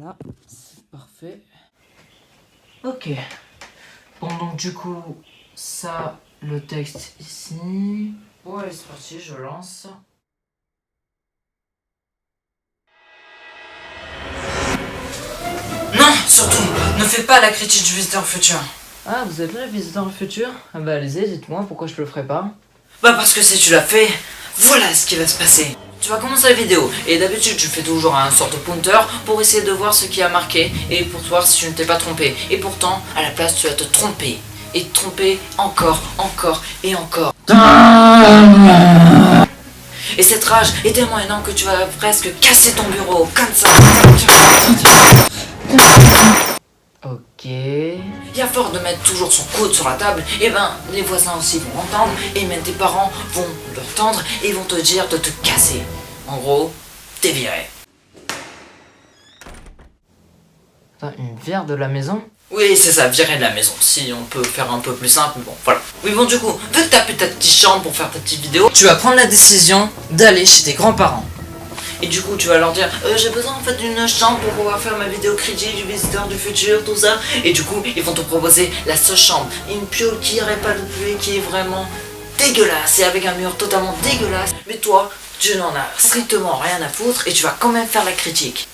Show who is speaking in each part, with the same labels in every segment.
Speaker 1: Voilà, c'est parfait.
Speaker 2: Ok. Bon, donc du coup, ça, le texte ici. Bon, allez, c'est parti, je lance. Non, surtout, ne fais pas la critique du visiteur futur.
Speaker 1: Ah, vous êtes là, le visiteur futur? Ah bah allez-y, dites-moi pourquoi je le ferai pas.
Speaker 2: Bah parce que si tu l'as fait, voilà ce qui va se passer. Tu vas commencer la vidéo, et d'habitude tu fais toujours un sorte de pointer pour essayer de voir ce qui a marqué, et pour voir si tu ne t'es pas trompé. Et pourtant, à la place, tu vas te tromper. Et te tromper encore, encore et encore. Et cette rage est tellement énorme que tu vas presque casser ton bureau, comme ça.
Speaker 1: Ok.
Speaker 2: Il y a fort de mettre toujours son coude sur la table, et ben les voisins aussi vont l'entendre, et même tes parents vont l'entendre et vont te dire de te casser. En gros, t'es viré.
Speaker 1: Attends, une verre de la maison?
Speaker 2: Oui, c'est ça, virer de la maison, si on peut faire un peu plus simple, bon, voilà. Oui, bon, du coup, vu que t'as plus ta petite chambre pour faire ta petite vidéo, tu vas prendre la décision d'aller chez tes grands-parents. Et du coup, tu vas leur dire, j'ai besoin en fait d'une chambre pour pouvoir faire ma vidéo critique du visiteur du futur, tout ça. Et du coup, ils vont te proposer la seule chambre, une piole qui n'aurait pas de pluie, qui est vraiment dégueulasse, et avec un mur totalement dégueulasse. Mais toi, tu n'en as strictement rien à foutre, et tu vas quand même faire la critique.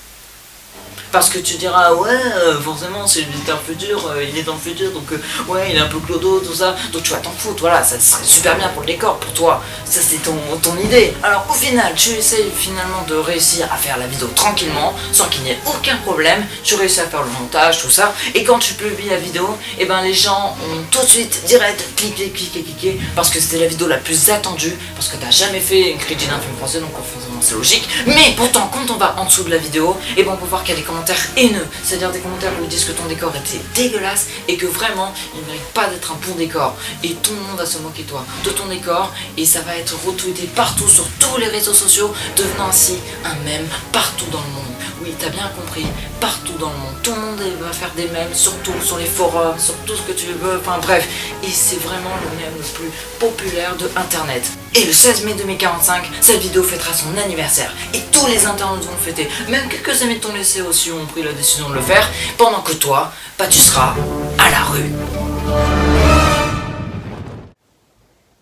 Speaker 2: Parce que tu diras, ouais, forcément, c'est le visiteur futur, il est dans le futur, donc ouais, il est un peu clodo, tout ça, donc tu vas t'en foutre, voilà, ça serait super bien pour le décor, pour toi, ça c'est ton idée. Alors au final, tu essayes finalement de réussir à faire la vidéo tranquillement, sans qu'il n'y ait aucun problème, tu réussis à faire le montage, tout ça, et quand tu publies la vidéo, et ben les gens ont tout de suite, direct, cliqué, parce que c'était la vidéo la plus attendue, parce que t'as jamais fait une critique d'un film français, donc forcément c'est logique, mais pourtant, quand on va en dessous de la vidéo, et ben on peut voir qu'il y a des commentaires haineux, c'est-à-dire des commentaires où ils disent que ton décor était dégueulasse et que vraiment il ne mérite pas d'être un bon décor, et tout le monde va se moquer de toi, de ton décor, et ça va être retweeté partout sur tous les réseaux sociaux, devenant ainsi un mème partout dans le monde. Oui, t'as bien compris, partout dans le monde, tout le monde va faire des mèmes, surtout sur les forums, sur tout ce que tu veux, enfin bref, et c'est vraiment le mème le plus populaire de internet. Et le 16 mai 2045, cette vidéo fêtera son anniversaire, et tous les internautes vont le fêter, même quelques amis de ton lycée aussi ont pris la décision de le faire, pendant que toi, bah tu seras à la rue.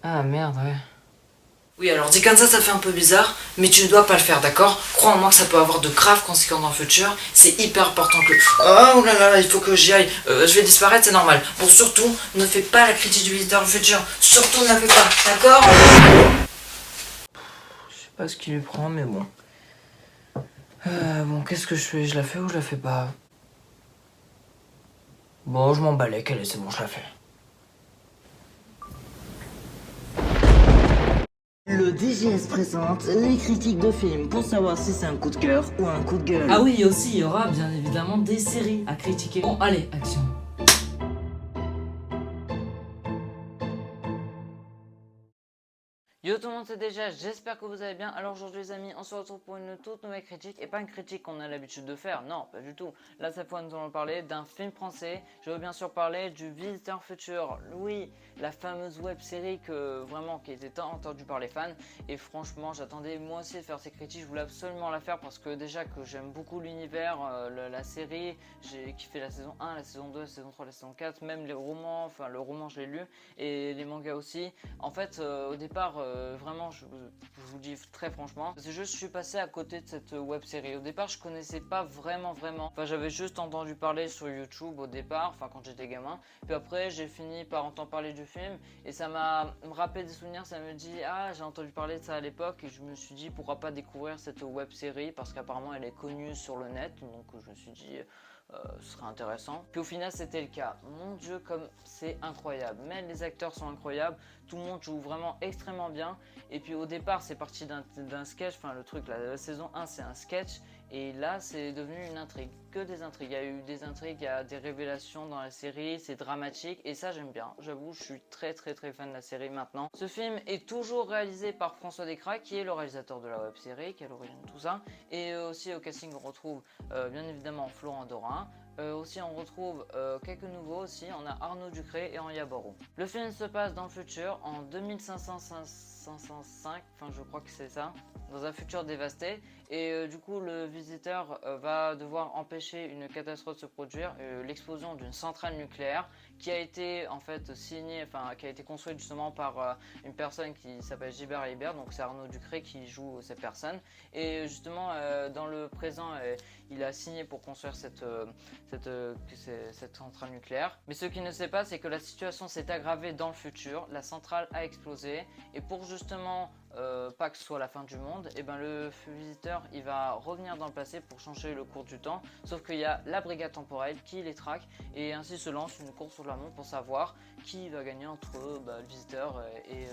Speaker 1: Ah merde, ouais.
Speaker 2: Oui, alors dit comme ça fait un peu bizarre, mais tu ne dois pas le faire, d'accord? Crois en moi que ça peut avoir de graves conséquences dans le futur, c'est hyper important que... Oh là là, il faut que j'y aille, je vais disparaître, c'est normal. Bon, surtout, ne fais pas la critique du visiteur du futur, surtout ne la fais pas, d'accord?
Speaker 1: Je sais pas ce qu'il lui prend, mais bon. Bon, qu'est-ce que je fais? Je la fais ou je la fais pas? Bon, je m'en balèque, allez, c'est bon, je la fais.
Speaker 3: Le DGS présente les critiques de films pour savoir si c'est un coup de cœur ou un coup de gueule.
Speaker 1: Ah oui, et aussi, il y aura bien évidemment des séries à critiquer. Bon, allez, action. Yo tout le monde, c'est déjà, j'espère que vous allez bien. Alors aujourd'hui les amis, on se retrouve pour une toute nouvelle critique, et pas une critique qu'on a l'habitude de faire, non pas du tout. Là cette fois nous allons parler d'un film français, je veux bien sûr parler du Visiteur Futur, oui, la fameuse web série que vraiment qui était tant entendue par les fans, et franchement j'attendais moi aussi de faire ces critiques, je voulais absolument la faire parce que déjà que j'aime beaucoup l'univers, la série, j'ai kiffé la saison 1, la saison 2, la saison 3, la saison 4, même les romans, enfin le roman je l'ai lu, et les mangas aussi. En fait au départ vraiment je vous dis très franchement, c'est juste je suis passé à côté de cette web série. Au départ je connaissais pas vraiment, enfin j'avais juste entendu parler sur YouTube au départ, enfin quand j'étais gamin, puis après j'ai fini par entendre parler du film et ça m'a rappelé des souvenirs, ça me dit ah j'ai entendu parler de ça à l'époque, et je me suis dit pourquoi pas découvrir cette web série parce qu'apparemment elle est connue sur le net, donc je me suis dit ce serait intéressant. Puis au final c'était le cas. Mon dieu comme c'est incroyable, même les acteurs sont incroyables, tout le monde joue vraiment extrêmement bien. Et puis au départ c'est parti d'un sketch, enfin le truc, la saison 1 c'est un sketch, et là c'est devenu une intrigue, que des intrigues, il y a eu des intrigues, il y a des révélations dans la série, c'est dramatique, et ça j'aime bien, j'avoue je suis très fan de la série maintenant. Ce film est toujours réalisé par François Descraques qui est le réalisateur de la web série, qui est à l'origine de tout ça, et aussi au casting on retrouve bien évidemment Florent Dorin, Aussi on retrouve quelques nouveaux aussi, on a Arnaud Ducré et Anya Borou. Le film se passe dans le futur en 2505, enfin je crois que c'est ça, dans un futur dévasté, et du coup le visiteur va devoir empêcher une catastrophe de se produire, l'explosion d'une centrale nucléaire qui a été en fait signée, enfin qui a été construite justement par une personne qui s'appelle Gilbert Libert, donc c'est Arnaud Ducré qui joue cette personne, et justement dans le présent il a signé pour construire cette centrale nucléaire. Mais ce qu'il ne sait pas, c'est que la situation s'est aggravée dans le futur, la centrale a explosé, et pour justement pas que ce soit la fin du monde, et ben le visiteur il va revenir dans le passé pour changer le cours du temps, sauf qu'il y a la brigade temporelle qui les traque, et ainsi se lance une course sur la montre pour savoir qui va gagner entre le visiteur et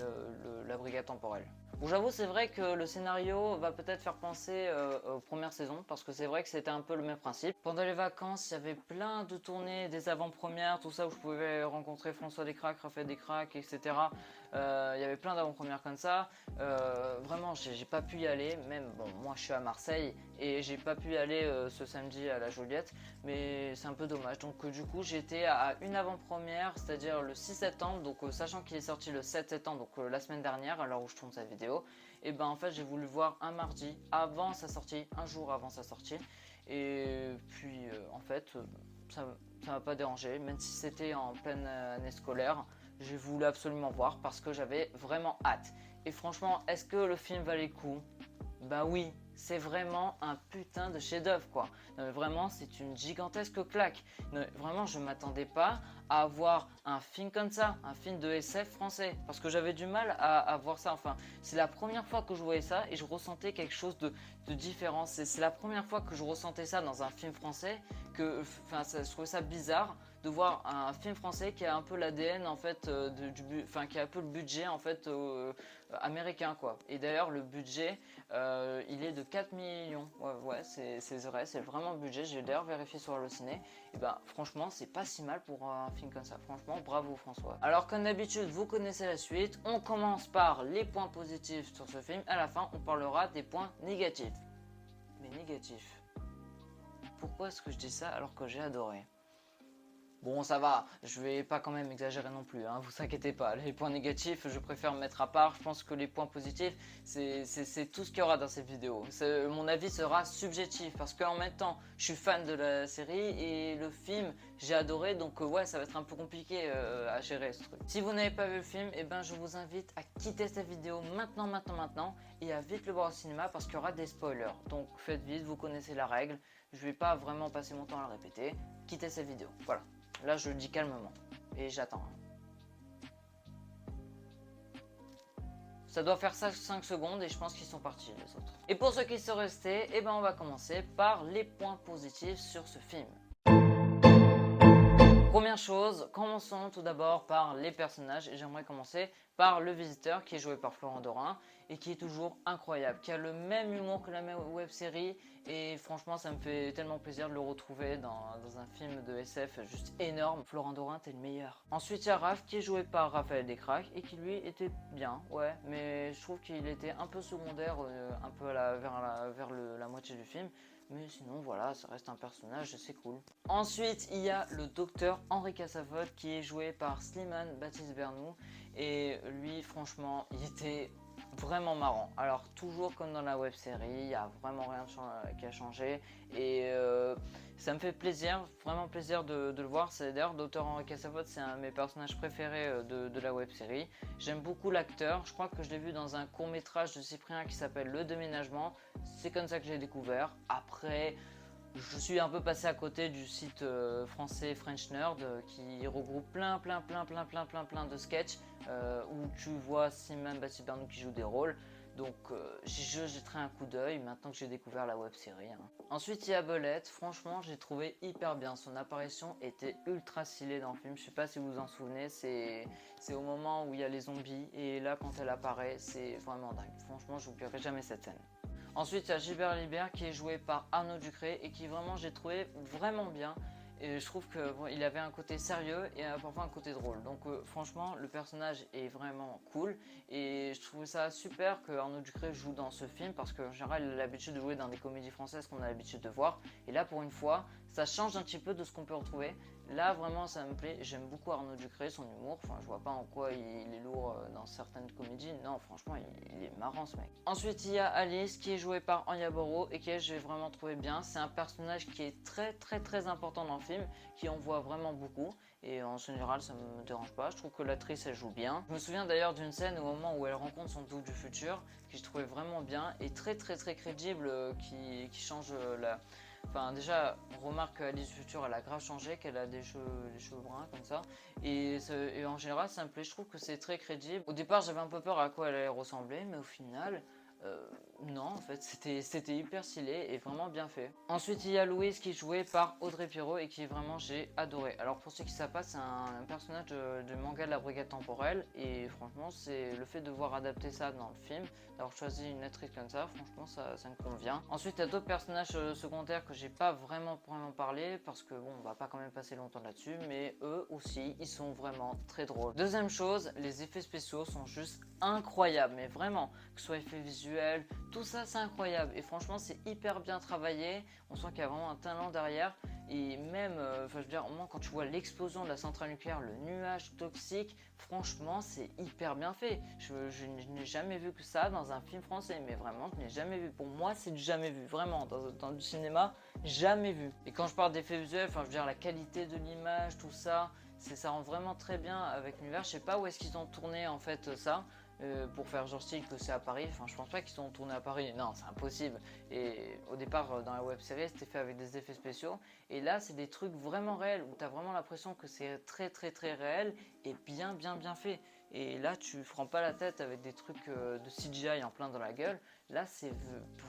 Speaker 1: la brigade temporelle. Bon, j'avoue, c'est vrai que le scénario va peut-être faire penser aux premières saisons, parce que c'est vrai que c'était un peu le même principe. Pendant les vacances, il y avait plein de tournées, des avant-premières, tout ça, où je pouvais rencontrer François Descraques, Raphaël Descraques, etc. Il y avait plein d'avant-premières comme ça. Vraiment, j'ai pas pu y aller, même, bon, moi je suis à Marseille, et j'ai pas pu y aller ce samedi à la Joliette, mais c'est un peu dommage. Donc du coup, j'étais à une avant-première, c'est-à-dire le 6 septembre, donc sachant qu'il est sorti le 7 septembre, donc la semaine dernière, à l'heure où je tourne cette vidéo, et ben en fait j'ai voulu voir un mardi avant sa sortie, un jour avant sa sortie, et puis en fait ça m'a pas dérangé, même si c'était en pleine année scolaire, j'ai voulu absolument voir parce que j'avais vraiment hâte. Et franchement, est-ce que le film valait le coup? Bah oui, c'est vraiment un putain de chef-d'œuvre quoi. Vraiment, c'est une gigantesque claque. Vraiment, je m'attendais pas à avoir un film comme ça, un film de SF français, parce que j'avais du mal à voir ça. Enfin, c'est la première fois que je voyais ça et je ressentais quelque chose de différent. C'est la première fois que je ressentais ça dans un film français, que, enfin, je trouvais ça bizarre de voir un film français qui a un peu l'ADN en fait, qui a un peu le budget en fait américain quoi. Et d'ailleurs le budget il est de 4 millions, ouais c'est vrai, c'est vraiment le budget, j'ai d'ailleurs vérifié sur Allociné, et ben franchement c'est pas si mal pour un film comme ça, franchement bravo François. Alors comme d'habitude vous connaissez la suite, on commence par les points positifs sur ce film, à la fin on parlera des points négatifs. Mais négatifs, pourquoi est-ce que je dis ça alors que j'ai adoré? Bon, ça va, je vais pas quand même exagérer non plus, hein, vous inquiétez pas. Les points négatifs, je préfère mettre à part. Je pense que les points positifs, c'est tout ce qu'il y aura dans cette vidéo. Mon avis sera subjectif parce qu'en même temps, je suis fan de la série et le film, j'ai adoré. Donc ouais, ça va être un peu compliqué à gérer ce truc. Si vous n'avez pas vu le film, eh ben, je vous invite à quitter cette vidéo maintenant et à vite le voir au cinéma parce qu'il y aura des spoilers. Donc faites vite, vous connaissez la règle. Je vais pas vraiment passer mon temps à le répéter. Quittez cette vidéo, voilà. Là, je le dis calmement et j'attends. Ça doit faire 5 secondes et je pense qu'ils sont partis les autres. Et pour ceux qui sont restés, eh ben on va commencer par les points positifs sur ce film. Première chose, commençons tout d'abord par les personnages et j'aimerais commencer par le visiteur qui est joué par Florent Dorin et qui est toujours incroyable, qui a le même humour que la même web série et franchement ça me fait tellement plaisir de le retrouver dans un film de SF juste énorme. Florent Dorin, t'es le meilleur. Ensuite il y a Raph qui est joué par Raphaël Descraques et qui lui était bien, ouais, mais je trouve qu'il était un peu secondaire, un peu vers la moitié du film. Mais sinon voilà, ça reste un personnage, c'est cool. Ensuite, il y a le docteur Henri Cassavotte qui est joué par Slimane Baptiste Bernoux. Et lui, franchement, il était vraiment marrant. Alors toujours comme dans la web série, il n'y a vraiment rien qui a changé. Et ça me fait plaisir, vraiment plaisir de le voir. C'est d'ailleurs Dr Henri Cassavotte, c'est un de mes personnages préférés de la web série. J'aime beaucoup l'acteur, je crois que je l'ai vu dans un court métrage de Cyprien qui s'appelle Le Déménagement. C'est comme ça que j'ai découvert. Après, je suis un peu passé à côté du site français French Nerd qui regroupe plein de sketchs où tu vois Slimane Baptiste Bernoux qui joue des rôles. Donc j'ai jeté un coup d'œil maintenant que j'ai découvert la web série. Hein. Ensuite il y a Belette, franchement j'ai trouvé hyper bien, son apparition était ultra stylée dans le film, je sais pas si vous vous en souvenez, c'est au moment où il y a les zombies et là quand elle apparaît c'est vraiment dingue, franchement je n'oublierai jamais cette scène. Ensuite il y a Gilbert Libert qui est joué par Arnaud Ducré et qui vraiment j'ai trouvé vraiment bien. Et je trouve que bon, il avait un côté sérieux et parfois un côté drôle. Donc franchement, le personnage est vraiment cool. Et je trouvais ça super que Arnaud Ducré joue dans ce film parce qu'en général, il a l'habitude de jouer dans des comédies françaises qu'on a l'habitude de voir. Et là, pour une fois, ça change un petit peu de ce qu'on peut retrouver. Là, vraiment, ça me plaît. J'aime beaucoup Arnaud Ducré, son humour. Enfin, je vois pas en quoi il est lourd dans certaines comédies. Non, franchement, il est marrant ce mec. Ensuite, il y a Alice qui est jouée par Anya Boro et que j'ai vraiment trouvé bien. C'est un personnage qui est très important dans le film, qui en voit vraiment beaucoup. Et en général, ça me dérange pas. Je trouve que l'actrice, elle joue bien. Je me souviens d'ailleurs d'une scène au moment où elle rencontre son double du futur, que je trouvais vraiment bien et très crédible, qui change la... Enfin déjà, on remarque qu'Alice du futur, elle a grave changé, qu'elle a des cheveux bruns comme ça. Et en général, ça me plaît, je trouve que c'est très crédible. Au départ, j'avais un peu peur à quoi elle allait ressembler, mais au final... non, en fait, c'était hyper stylé et vraiment bien fait. Ensuite, il y a Louise qui est jouée par Audrey Pirot et qui vraiment j'ai adoré. Alors pour ceux qui savent pas, c'est un personnage de manga de la Brigade Temporelle et franchement, c'est le fait de voir adapter ça dans le film, d'avoir choisi une actrice comme ça, franchement, ça me convient. Ensuite, il y a d'autres personnages secondaires que j'ai pas vraiment parlé parce que bon, on va pas quand même passer longtemps là-dessus, mais eux aussi, ils sont vraiment très drôles. Deuxième chose, les effets spéciaux sont juste incroyables, mais vraiment, que ce soit effets visuels, tout ça c'est incroyable et franchement c'est hyper bien travaillé, on sent qu'il y a vraiment un talent derrière et même, enfin je veux dire, au moins quand tu vois l'explosion de la centrale nucléaire, le nuage toxique, franchement c'est hyper bien fait. Je n'ai jamais vu que ça dans un film français, mais vraiment je n'ai jamais vu. Pour moi c'est du jamais vu, vraiment, dans du cinéma, jamais vu. Et quand je parle d'effets visuels, enfin je veux dire la qualité de l'image, tout ça, ça rend vraiment très bien avec l'univers. Je sais pas où est-ce qu'ils ont tourné en fait ça. Pour faire genre style que c'est à Paris, enfin je pense pas qu'ils sont tournés à Paris, non c'est impossible. Et au départ dans la web série c'était fait avec des effets spéciaux et là c'est des trucs vraiment réels où t'as vraiment l'impression que c'est très réel et bien fait. Et là tu prends pas la tête avec des trucs de CGI en plein dans la gueule, là c'est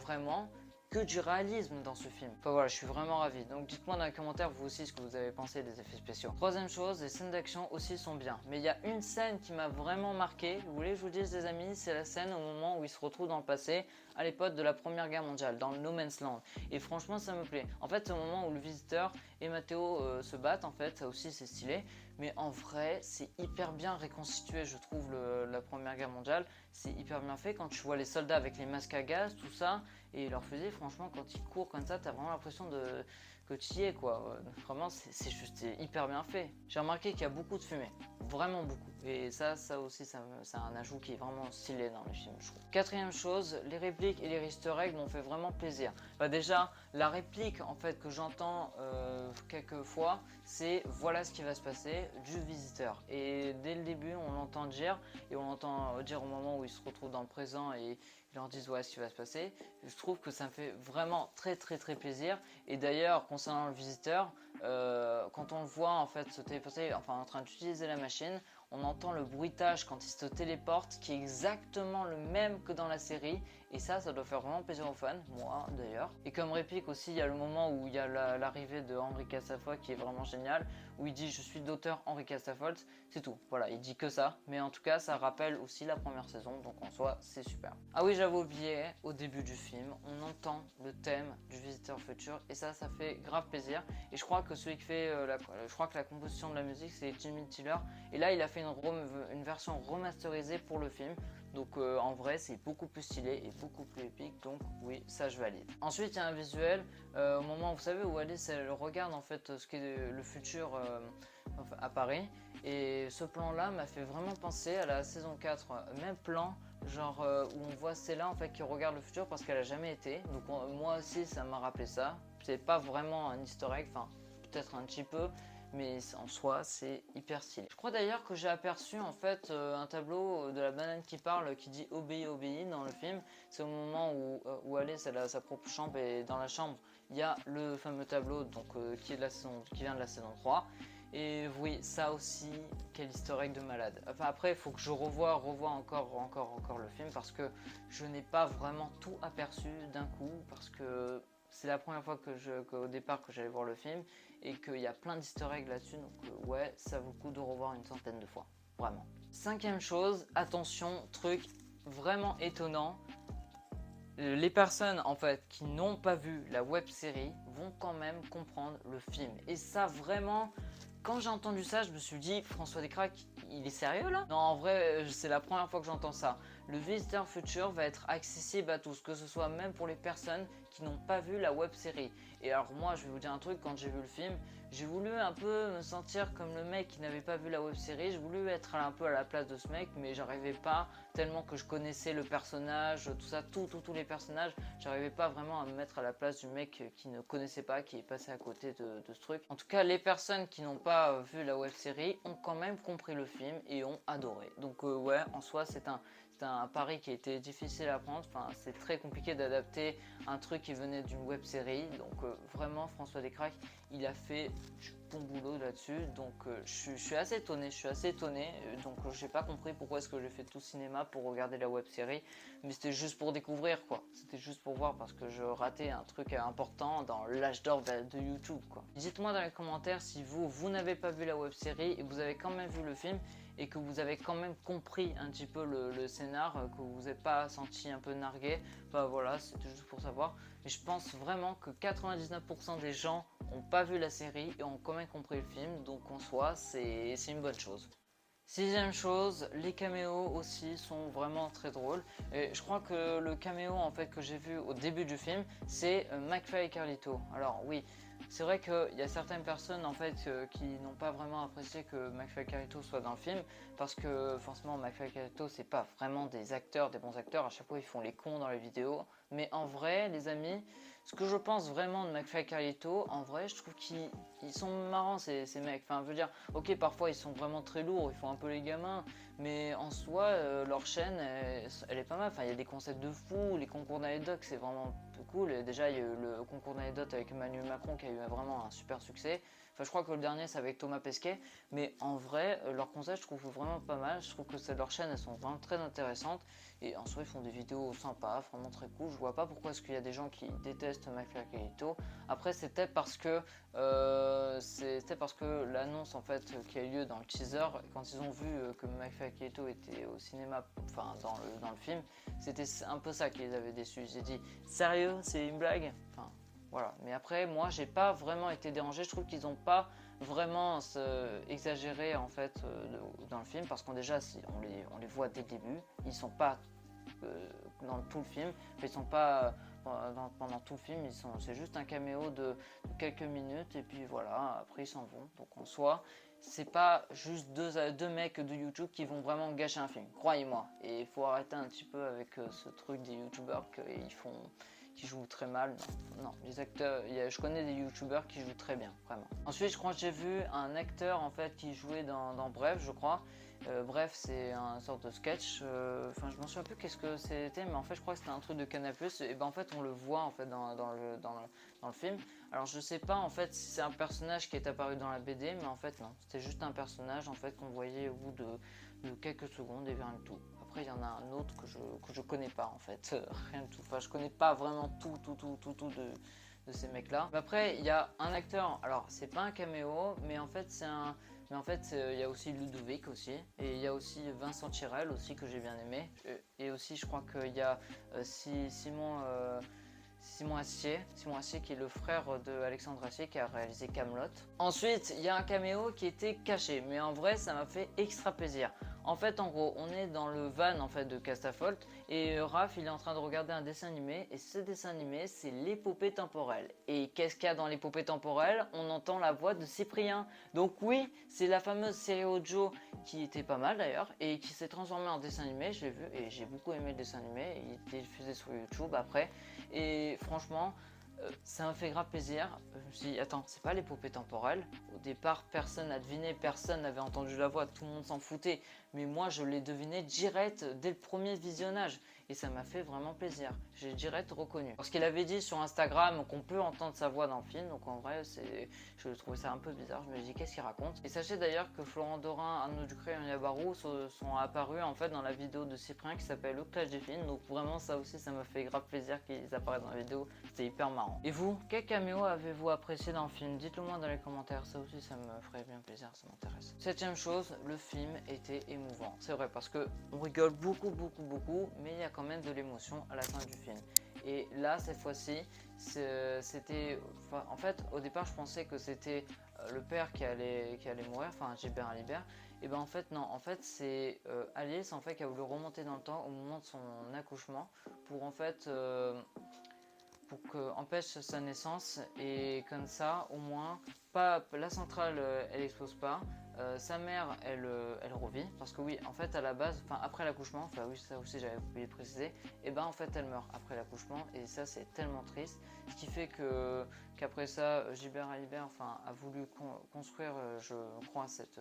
Speaker 1: vraiment que du réalisme dans ce film. Enfin voilà, je suis vraiment ravi. Donc dites-moi dans les commentaires vous aussi ce que vous avez pensé des effets spéciaux. Troisième chose, les scènes d'action aussi sont bien. Mais il y a une scène qui m'a vraiment marqué. Vous voulez que je vous dise les amis, c'est la scène au moment où ils se retrouvent dans le passé, à l'époque de la Première Guerre mondiale, dans le No Man's Land. Et franchement ça me plaît. En fait c'est au moment où le visiteur et Matteo se battent, en fait, ça aussi c'est stylé. Mais en vrai c'est hyper bien reconstitué je trouve la Première Guerre mondiale. C'est hyper bien fait quand tu vois les soldats avec les masques à gaz, tout ça, et leurs fusils, franchement quand ils courent comme ça, t'as vraiment l'impression que tu y es quoi. Vraiment c'est juste hyper bien fait. J'ai remarqué qu'il y a beaucoup de fumée, vraiment beaucoup. Et ça aussi c'est un ajout qui est vraiment stylé dans le film je trouve. Quatrième chose, les répliques et les easter eggs m'ont fait vraiment plaisir. Bah déjà la réplique en fait que j'entends quelques fois, c'est voilà ce qui va se passer du visiteur. Et dès le début on l'entend dire, et on l'entend dire au moment où il se retrouve dans le présent et ils leur disent ouais ce qui va se passer. Je trouve que ça me fait vraiment très plaisir. Et d'ailleurs concernant le visiteur, quand on le voit en fait se téléporter, enfin en train d'utiliser la machine, on entend le bruitage quand il se téléporte qui est exactement le même que dans la série et ça doit faire vraiment plaisir aux fans, moi d'ailleurs. Et comme réplique aussi, il y a le moment où il y a l'arrivée de Henri Castafolt qui est vraiment génial, où il dit je suis d'auteur Henri Castafolt, c'est tout, voilà, il dit que ça, mais en tout cas ça rappelle aussi la première saison, donc en soi c'est super. Ah oui, j'avais oublié, au début du film, on entend le thème du Visiteur Futur et ça fait grave plaisir. Et je crois que celui qui fait, je crois que la composition de la musique c'est Jimmy Tiller, et là il a fait une version remasterisée pour le film, donc en vrai c'est beaucoup plus stylé et beaucoup plus épique, donc oui ça je valide. Ensuite il y a un visuel au moment vous savez où Alice elle regarde en fait ce qu'est le futur à Paris, et ce plan là m'a fait vraiment penser à la saison 4, même plan genre où on voit Stella en fait qui regarde le futur parce qu'elle a jamais été, donc moi aussi ça m'a rappelé ça. C'est pas vraiment un easter egg, enfin peut-être un petit peu, mais en soi c'est hyper stylé. Je crois d'ailleurs que j'ai aperçu en fait un tableau de la banane qui parle qui dit obéis obéis dans le film. C'est au moment où Alice elle a sa propre chambre et dans la chambre il y a le fameux tableau donc, qui vient de la saison 3. Et oui, ça aussi, quel easter egg de malade. Enfin après, il faut que je revoie encore le film parce que je n'ai pas vraiment tout aperçu d'un coup parce que c'est la première fois qu'au départ que j'allais voir le film et qu'il y a plein d'easter eggs là-dessus, donc ouais, ça vaut le coup de revoir une centaine de fois, vraiment. Cinquième chose, attention, truc vraiment étonnant. Les personnes en fait qui n'ont pas vu la web série vont quand même comprendre le film. Et ça vraiment, quand j'ai entendu ça, je me suis dit, François Descraques, il est sérieux là? Non, en vrai, c'est la première fois que j'entends ça. Le Visiteur Futur va être accessible à tous, que ce soit même pour les personnes qui n'ont pas vu la web série. Et alors moi, je vais vous dire un truc, quand j'ai vu le film, j'ai voulu un peu me sentir comme le mec qui n'avait pas vu la web série. J'ai voulu être un peu à la place de ce mec, mais j'arrivais pas, tellement que je connaissais le personnage, tout ça, tous les personnages, j'arrivais pas vraiment à me mettre à la place du mec qui ne connaissait pas, qui est passé à côté de ce truc. En tout cas, les personnes qui n'ont pas vu la web série ont quand même compris le film et ont adoré. Donc ouais, en soi, c'est un pari qui a été difficile à prendre. Enfin, c'est très compliqué d'adapter un truc qui venait d'une web série. Donc vraiment, François Descraques, il a fait du bon boulot là-dessus. Donc je suis assez étonné. Donc j'ai pas compris pourquoi est-ce que j'ai fait tout cinéma pour regarder la web série. Mais c'était juste pour découvrir quoi. C'était juste pour voir parce que je ratais un truc important dans l'âge d'or de YouTube quoi. Dites-moi dans les commentaires si vous n'avez pas vu la web série et vous avez quand même vu le film et que vous avez quand même compris un petit peu le scénar, que vous n'avez pas senti un peu nargué. Bah voilà, c'était juste pour savoir. Mais je pense vraiment que 99% des gens n'ont pas vu la série et ont quand même compris le film. Donc en soi, c'est une bonne chose. Sixième chose, les caméos aussi sont vraiment très drôles. Et je crois que le caméo en fait que j'ai vu au début du film, c'est McFly et Carlito. Alors oui, c'est vrai qu'il y a certaines personnes en fait qui n'ont pas vraiment apprécié que McFly et Carlito soient dans le film parce que forcément McFly et Carlito c'est pas vraiment des acteurs, des bons acteurs. À chaque fois ils font les cons dans les vidéos. Mais en vrai, les amis, ce que je pense vraiment de McFly et Carlito, en vrai, je trouve qu'ils sont marrants ces mecs. Enfin, je veux dire, ok, parfois ils sont vraiment très lourds, ils font un peu les gamins, mais en soi, leur chaîne, elle est pas mal. Enfin, il y a des concepts de fou, les concours d'anecdotes, c'est vraiment cool. Et déjà, il y a eu le concours d'anecdotes avec Emmanuel Macron qui a eu vraiment un super succès. Enfin, je crois que le dernier, c'est avec Thomas Pesquet, mais en vrai, leur concept, je trouve vraiment pas mal. Je trouve que leur chaîne, elles sont vraiment très intéressantes. Et en soi, ils font des vidéos sympas, vraiment très cool. Je vois pas pourquoi est-ce qu'il y a des gens qui détestent McFly et Carlito. Après, c'est peut-être parce que l'annonce en fait qui a eu lieu dans le teaser, quand ils ont vu que McFly et Carlito était au cinéma, enfin dans le film, c'était un peu ça qui les avait déçus. J'ai dit sérieux, c'est une blague. Enfin, voilà. Mais après, moi, j'ai pas vraiment été dérangé. Je trouve qu'ils n'ont pas vraiment exagéré en fait dans le film parce qu'on déjà, si on les voit dès le début, ils sont pas dans tout le film, ils sont pas pendant tout le film, c'est juste un caméo de quelques minutes et puis voilà, après ils s'en vont. Donc en soi, c'est pas juste deux mecs de YouTube qui vont vraiment gâcher un film, croyez-moi. Et il faut arrêter un petit peu avec ce truc des YouTubeurs qui jouent très mal. Non, les acteurs, je connais des YouTubeurs qui jouent très bien, vraiment. Ensuite, je crois que j'ai vu un acteur en fait qui jouait dans Bref, je crois. Bref, c'est un sorte de sketch. Enfin, je m'en souviens plus qu'est-ce que c'était, mais en fait, je crois que c'était un truc de Canal+. Et ben en fait, on le voit en fait dans le film. Alors, je sais pas en fait si c'est un personnage qui est apparu dans la BD, mais en fait non, c'était juste un personnage en fait qu'on voyait au bout de quelques secondes et vers le tout. Après, il y en a un autre que je connais pas en fait, rien du tout. Enfin, je connais pas vraiment tout de ces mecs là. Mais après, il y a un acteur, alors c'est pas un caméo, mais en fait il y a aussi Ludovic aussi, et il y a aussi Vincent Tirel aussi que j'ai bien aimé, et aussi je crois qu'il y a Simon Astier qui est le frère de Alexandre Astier qui a réalisé Kaamelott. Ensuite, il y a un caméo qui était caché, mais en vrai, ça m'a fait extra plaisir. En fait, en gros, on est dans le van en fait de Castafolt et Raph, il est en train de regarder un dessin animé et ce dessin animé, c'est l'épopée temporelle. Et qu'est-ce qu'il y a dans l'épopée temporelle? On entend la voix de Cyprien. Donc oui, c'est la fameuse série audio qui était pas mal d'ailleurs et qui s'est transformée en dessin animé, je l'ai vu et j'ai beaucoup aimé le dessin animé, il était diffusé sur YouTube après et franchement, ça m'a fait grave plaisir. Je me suis dit, attends, c'est pas l'épopée temporelle. Au départ, personne n'a deviné, personne n'avait entendu la voix, tout le monde s'en foutait. Mais moi, je l'ai deviné direct dès le premier visionnage. Et ça m'a fait vraiment plaisir. J'ai direct reconnu. Parce qu'il avait dit sur Instagram qu'on peut entendre sa voix dans le film. Donc en vrai, je trouvais ça un peu bizarre. Je me suis dit, qu'est-ce qu'il raconte? Et sachez d'ailleurs que Florent Dorin, Arnaud Ducré et Anya Barou sont apparus en fait dans la vidéo de Cyprien qui s'appelle Le Clash des films. Donc vraiment, ça aussi, ça m'a fait grave plaisir qu'ils apparaissent dans la vidéo. C'était hyper marrant. Et vous, quel caméo avez-vous apprécié dans le film? Dites-le moi dans les commentaires, ça aussi ça me ferait bien plaisir, ça m'intéresse. Septième chose, le film était émouvant. C'est vrai parce que on rigole beaucoup, mais il y a quand même de l'émotion à la fin du film. Et là, cette fois-ci, c'était... en fait, au départ, je pensais que c'était le père qui allait mourir, enfin Gilbert Halibert. Et ben en fait, non. En fait, c'est Alice en fait, qui a voulu remonter dans le temps au moment de son accouchement pour en fait... pour qu'empêche sa naissance et comme ça au moins pas la centrale elle explose pas, sa mère elle revit parce que oui en fait à la base enfin après l'accouchement, enfin oui ça aussi j'avais oublié de préciser, et ben en fait elle meurt après l'accouchement et ça c'est tellement triste, ce qui fait que qu'après ça Gilbert Halibert enfin a voulu construire je crois cette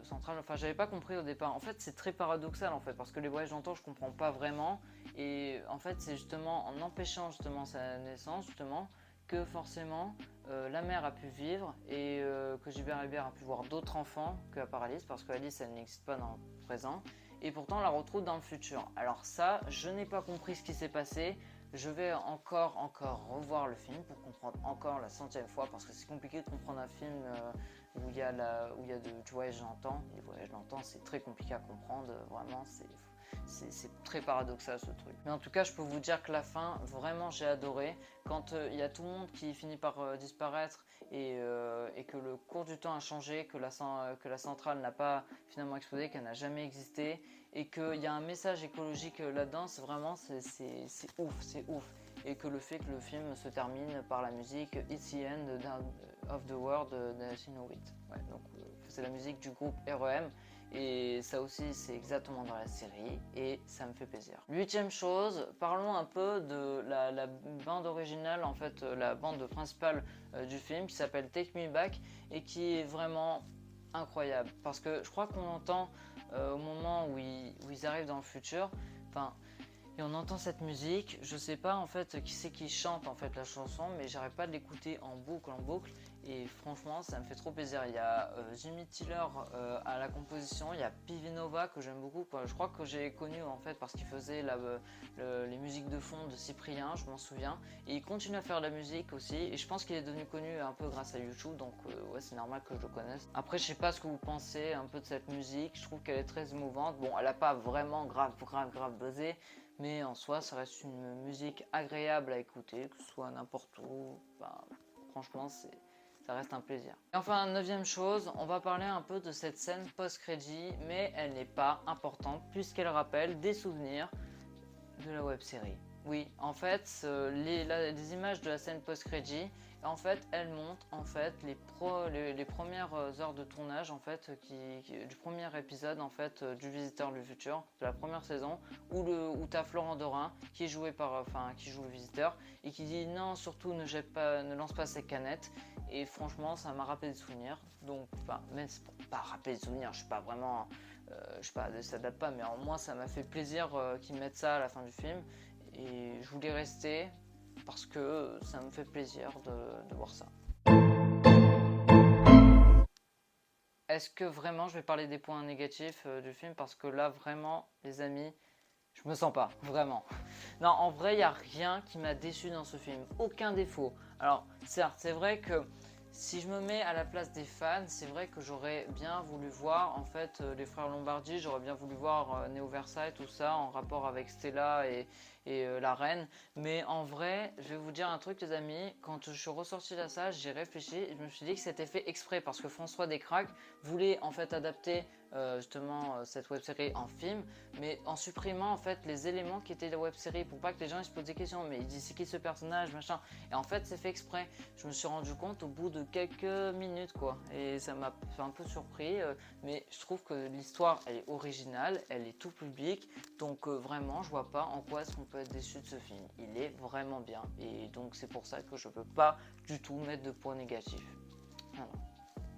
Speaker 1: centrale, enfin j'avais pas compris au départ, en fait c'est très paradoxal en fait parce que les voyages dans le temps je comprends pas vraiment et en fait c'est justement en empêchant justement sa naissance justement que forcément la mère a pu vivre et que Gilbert Halibert a pu voir d'autres enfants que à part Alice parce que Alice elle n'existe pas dans le présent et pourtant on la retrouve dans le futur. Alors ça je n'ai pas compris ce qui s'est passé. Je vais encore revoir le film pour comprendre encore la 100e fois parce que c'est compliqué de comprendre un film où il y a du voyage dans le temps. Les voyages dans le temps c'est très compliqué à comprendre, vraiment c'est très paradoxal ce truc. Mais en tout cas je peux vous dire que la fin vraiment j'ai adoré. Quand il y a tout le monde qui finit par disparaître et que le cours du temps a changé, que la centrale n'a pas finalement explosé, qu'elle n'a jamais existé et qu'il y a un message écologique là-dedans, c'est vraiment c'est ouf. Et que le fait que le film se termine par la musique It's the End of the World de Sinuit. Ouais, donc c'est la musique du groupe REM et ça aussi c'est exactement dans la série et ça me fait plaisir. 8e chose, parlons un peu de la bande originale, en fait la bande principale du film qui s'appelle Take Me Back et qui est vraiment incroyable parce que je crois qu'on entend au moment où ils arrivent dans le futur, enfin et on entend cette musique, je sais pas en fait qui c'est qui chante en fait la chanson, mais j'arrête pas de l'écouter en boucle et franchement ça me fait trop plaisir. Il y a Jimmy Tiller à la composition, il y a Pivinova que j'aime beaucoup quoi. Je crois que j'ai connu en fait parce qu'il faisait les musiques de fond de Cyprien, je m'en souviens, et il continue à faire de la musique aussi et je pense qu'il est devenu connu un peu grâce à YouTube, donc ouais c'est normal que je le connaisse. Après je sais pas ce que vous pensez un peu de cette musique, je trouve qu'elle est très émouvante. Bon elle a pas vraiment grave buzzé, mais en soi ça reste une musique agréable à écouter, que ce soit n'importe où, enfin, franchement ça reste un plaisir. Et enfin 9e chose, on va parler un peu de cette scène post-crédit, mais elle n'est pas importante puisqu'elle rappelle des souvenirs de la web série. Oui, en fait, les images de la scène post-crédit, en fait, elles montrent en fait les premières heures de tournage en fait du premier épisode en fait du Visiteur du futur de la première saison où t'as Florent Dorin qui est joué par qui joue le Visiteur et qui dit non surtout ne lance pas ces canettes et franchement ça m'a rappelé des souvenirs. Donc même c'est pas rappeler des souvenirs, je suis pas vraiment je sais pas, ça date pas, mais au moins ça m'a fait plaisir qu'ils mettent ça à la fin du film et je voulais rester parce que ça me fait plaisir de voir ça. Est-ce que vraiment je vais parler des points négatifs du film parce que là vraiment les amis je me sens pas, vraiment. Non en vrai il n'y a rien qui m'a déçu dans ce film, aucun défaut. Alors certes c'est vrai que si je me mets à la place des fans, c'est vrai que j'aurais bien voulu voir en fait les frères Lombardi, j'aurais bien voulu voir Neo Versailles, tout ça en rapport avec Stella et la reine. Mais en vrai, je vais vous dire un truc les amis, quand je suis ressorti de la salle, j'ai réfléchi et je me suis dit que c'était fait exprès parce que François Descraques voulait en fait adapter justement cette web série en film, mais en supprimant en fait les éléments qui étaient de la web série pour pas que les gens ils se posent des questions, mais ils disent c'est qui ce personnage machin, et en fait c'est fait exprès. Je me suis rendu compte au bout de quelques minutes quoi, et ça m'a fait un peu surpris, mais je trouve que l'histoire elle est originale, elle est tout public, donc vraiment je vois pas en quoi est-ce qu'on peut être déçu de ce film. Il est vraiment bien et donc c'est pour ça que je peux pas du tout mettre de points négatifs. Ah non.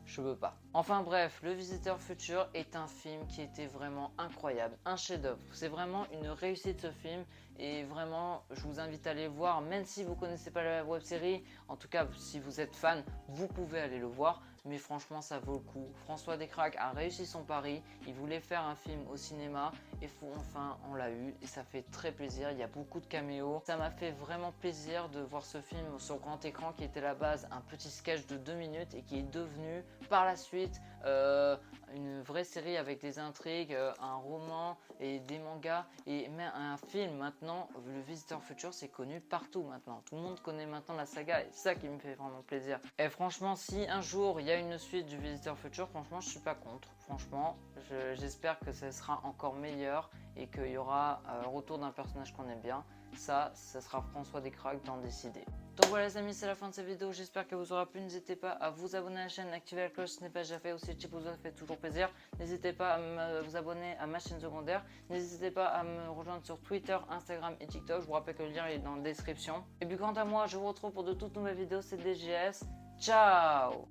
Speaker 1: Je veux pas. Enfin bref, Le Visiteur Futur est un film qui était vraiment incroyable, un chef-d'œuvre. C'est vraiment une réussite ce film et vraiment je vous invite à aller le voir, même si vous connaissez pas la web série. En tout cas, si vous êtes fan, vous pouvez aller le voir. mais franchement ça vaut le coup. François Descraques a réussi son pari, il voulait faire un film au cinéma et enfin on l'a eu et ça fait très plaisir, il y a beaucoup de caméos. Ça m'a fait vraiment plaisir de voir ce film sur grand écran qui était à la base un petit sketch de 2 minutes et qui est devenu par la suite une vraie série avec des intrigues, un roman et des mangas et même un film. Maintenant, Le Visiteur Futur, c'est connu partout maintenant. Tout le monde connaît maintenant la saga et c'est ça qui me fait vraiment plaisir. Et franchement, si un jour il y a une suite du Visiteur Futur, franchement, je suis pas contre. Franchement, j'espère que ce sera encore meilleur et qu'il y aura un retour d'un personnage qu'on aime bien. Ça sera François Descraques d'en décider. Donc voilà les amis, c'est la fin de cette vidéo, j'espère qu'elle vous aura plu, n'hésitez pas à vous abonner à la chaîne, activer la cloche si ce n'est pas déjà fait, aussi le petit pouce ça fait toujours plaisir, n'hésitez pas à vous abonner à ma chaîne secondaire, n'hésitez pas à me rejoindre sur Twitter, Instagram et TikTok, je vous rappelle que le lien est dans la description. Et puis quant à moi, je vous retrouve pour de toutes nouvelles vidéos, c'est DGS, ciao.